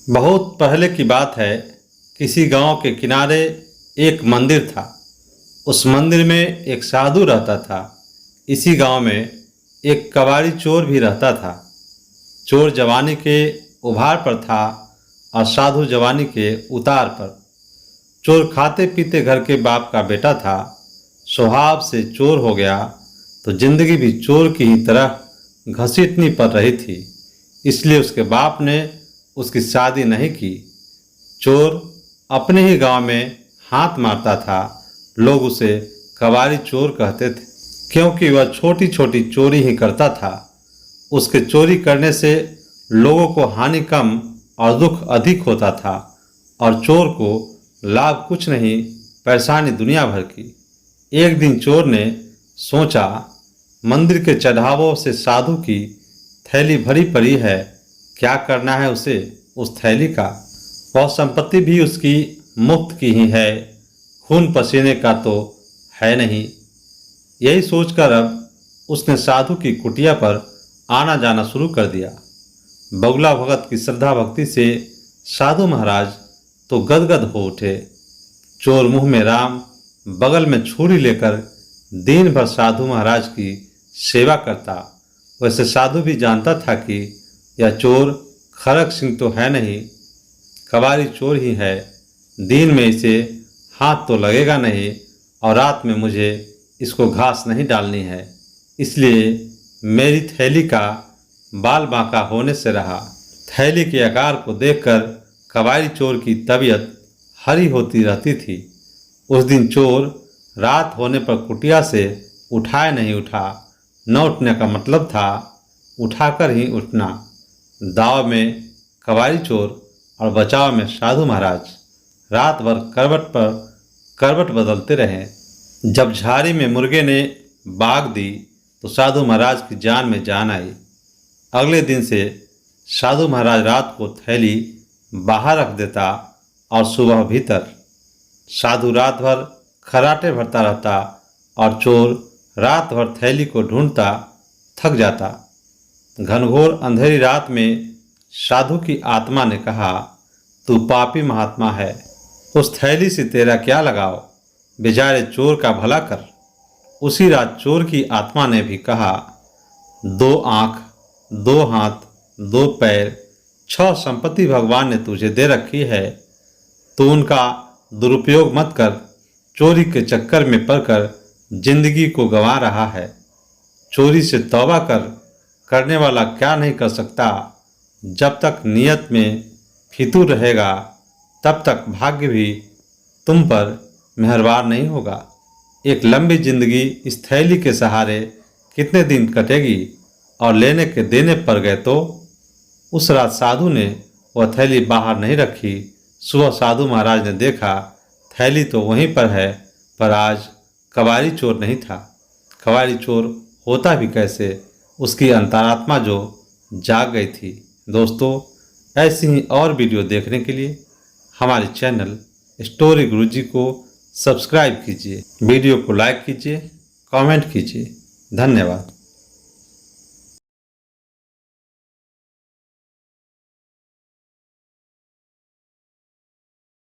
बहुत पहले की बात है। किसी गांव के किनारे एक मंदिर था। उस मंदिर में एक साधु रहता था। इसी गांव में एक कबाड़ी चोर भी रहता था। चोर जवानी के उभार पर था और साधु जवानी के उतार पर। चोर खाते पीते घर के बाप का बेटा था। स्वभाव से चोर हो गया तो जिंदगी भी चोर की ही तरह घसीटनी पड़ रही थी। इसलिए उसके बाप ने उसकी शादी नहीं की। चोर अपने ही गांव में हाथ मारता था। लोग उसे कबाड़ी चोर कहते थे, क्योंकि वह छोटी छोटी चोरी ही करता था। उसके चोरी करने से लोगों को हानि कम और दुख अधिक होता था, और चोर को लाभ कुछ नहीं, परेशानी दुनिया भर की। एक दिन चोर ने सोचा, मंदिर के चढ़ावों से साधु की थैली भरी पड़ी है, क्या करना है उसे उस थैली का। वह संपत्ति भी उसकी मुफ्त की ही है, खून पसीने का तो है नहीं। यही सोचकर अब उसने साधु की कुटिया पर आना जाना शुरू कर दिया। बगुला भगत की श्रद्धा भक्ति से साधु महाराज तो गदगद हो उठे। चोर मुंह में राम, बगल में छुरी लेकर दिन भर साधु महाराज की सेवा करता। वैसे साधु भी जानता था कि यह चोर खरक सिंह तो है नहीं, कबाड़ी चोर ही है। दिन में इसे हाथ तो लगेगा नहीं, और रात में मुझे इसको घास नहीं डालनी है। इसलिए मेरी थैली का बाल बांका होने से रहा। थैली के आकार को देखकर कबाड़ी चोर की तबीयत हरी होती रहती थी। उस दिन चोर रात होने पर कुटिया से उठाए नहीं उठा। न उठने का मतलब था उठाकर ही उठना। दाव में कबाड़ी चोर और बचाव में साधु महाराज रात भर करवट पर करवट बदलते रहे। जब झाड़ी में मुर्गे ने बाग दी तो साधु महाराज की जान में जान आई। अगले दिन से साधु महाराज रात को थैली बाहर रख देता और सुबह भीतर। साधु रात भर खराटे भरता रहता और चोर रात भर थैली को ढूंढता थक जाता। घनघोर अंधेरी रात में साधु की आत्मा ने कहा, तू पापी महात्मा है, उस थैली से तेरा क्या लगाव, बेचारे चोर का भला कर। उसी रात चोर की आत्मा ने भी कहा, 2 आँख, 2 हाथ, 2 पैर, 6 संपत्ति भगवान ने तुझे दे रखी है, तो उनका दुरुपयोग मत कर। चोरी के चक्कर में पड़कर जिंदगी को गंवा रहा है। चोरी से तौबा करने वाला क्या नहीं कर सकता। जब तक नियत में फितूर रहेगा तब तक भाग्य भी तुम पर मेहरबान नहीं होगा। एक लंबी जिंदगी इस थैली के सहारे कितने दिन कटेगी, और लेने के देने पड़ गए तो। उस रात साधु ने वह थैली बाहर नहीं रखी। सुबह साधु महाराज ने देखा थैली तो वहीं पर है, पर आज कबाड़ी चोर नहीं था। कबाड़ी चोर होता भी कैसे, उसकी अंतरात्मा जो जाग गई थी। दोस्तों, ऐसी ही और वीडियो देखने के लिए हमारे चैनल स्टोरी गुरुजी को सब्सक्राइब कीजिए, वीडियो को लाइक कीजिए, कमेंट कीजिए। धन्यवाद।